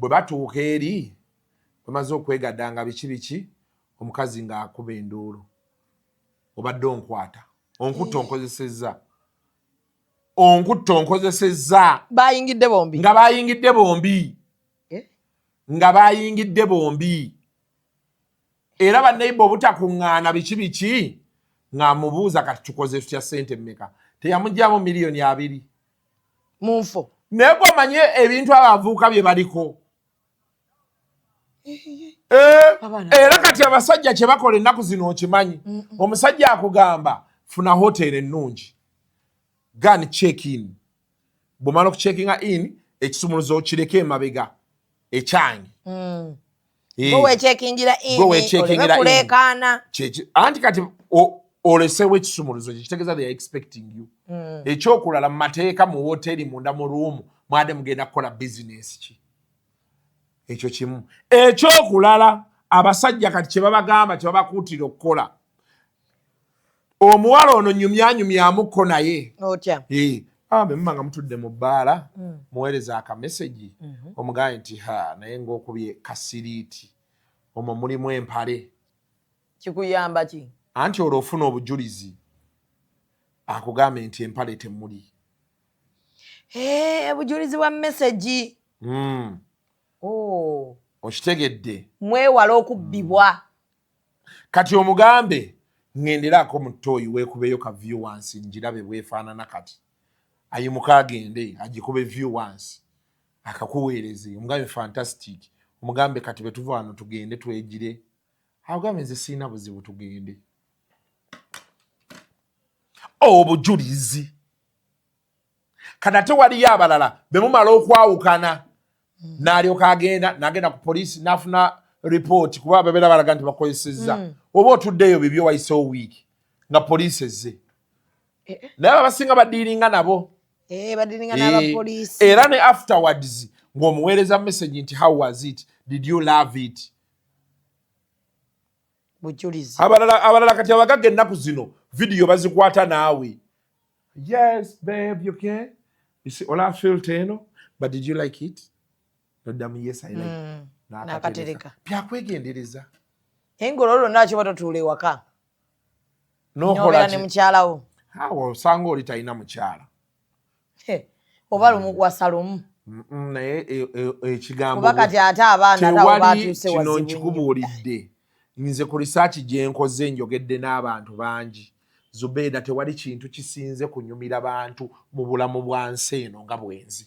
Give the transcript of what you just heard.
bwe batuuka eri bamaze okwegaddanga biki omukazi ng'akuba enduulu obadde onkwata onkutta onkozesezza nga bayingidde bombi era banneiba obutakuŋŋaana biki ng'amubuuza kati tukoze tutya ssente mmeka teyamugyamu $2,000,000 mu nfo naye gw'omanye ebintu abavuuka bye baliko era kati abasajja kye bakola ennaku zino okimanyi omusajja akugamba funa hoteri ennungi gan check in bw'omala okucheckinga in ekisumuluzo okireka emabega ekyange anti kati olesewo ekisumuluzo kitegeeza they are expecting you ekyokulala mu mateeka mu hoteri munda mu ruumu mwade mugenda kukola bizinesi ki ekyo kimu ekyokulala abasajja kati kye babagamba kye babakuutira okukola omuwala ono nyumyanyumyamuko naye bemba nga mutudde mu bbaala muweereza akameseji omugaye nti naye ng'okubye kasiriiti omwo mulimu empale kikuyamba ki anti olwo ofuna obujulizi akugambe nti empale temuli obujulizi bwa meseji okitegedde mwewala okubbibwa kati omugambe ŋŋenderaako mu ttooyi weekubeyo ka viewance ngirabe bwefaanana kati ayimuka agende agikube viewance akakuweereze omugambe fantastic omugambe kati bwe tuva wano tugende twegire agambe nze siina buzibu tugende obujulizi kati ate waliyo abalala bemumala okwawukana n'alyoka n'agenda ku poliisi n'afuna ripooti kuba babeera balaga nti bakozesezza oba otuddeyo bibyo wayisewo wiiki nga poliisi ezze naye abasinga badiiringa nabo era ne afterwards ng'omuweereza message nti how was it did you love it abalala kati abagagga ennaku zino vidiyo bazikwata naawe yes babe you can you see ola filter eno but did you like it noddamu yes I like n'akatereka byakwegendereza engolo lonna kyo batotuula ewaka nokola ne mukyalawo osanga oli talina mukyala oba lumu wasalomu naye ekigambo kuba kati ate abaana tawo batuuse kino nkikubuulidde nze ku risaaki gye nkoze njogedde n'abantu bangi Zubeida tewali kintu kisinze kunyumira bantu mu bulamu bwa nsi eno nga bwenzi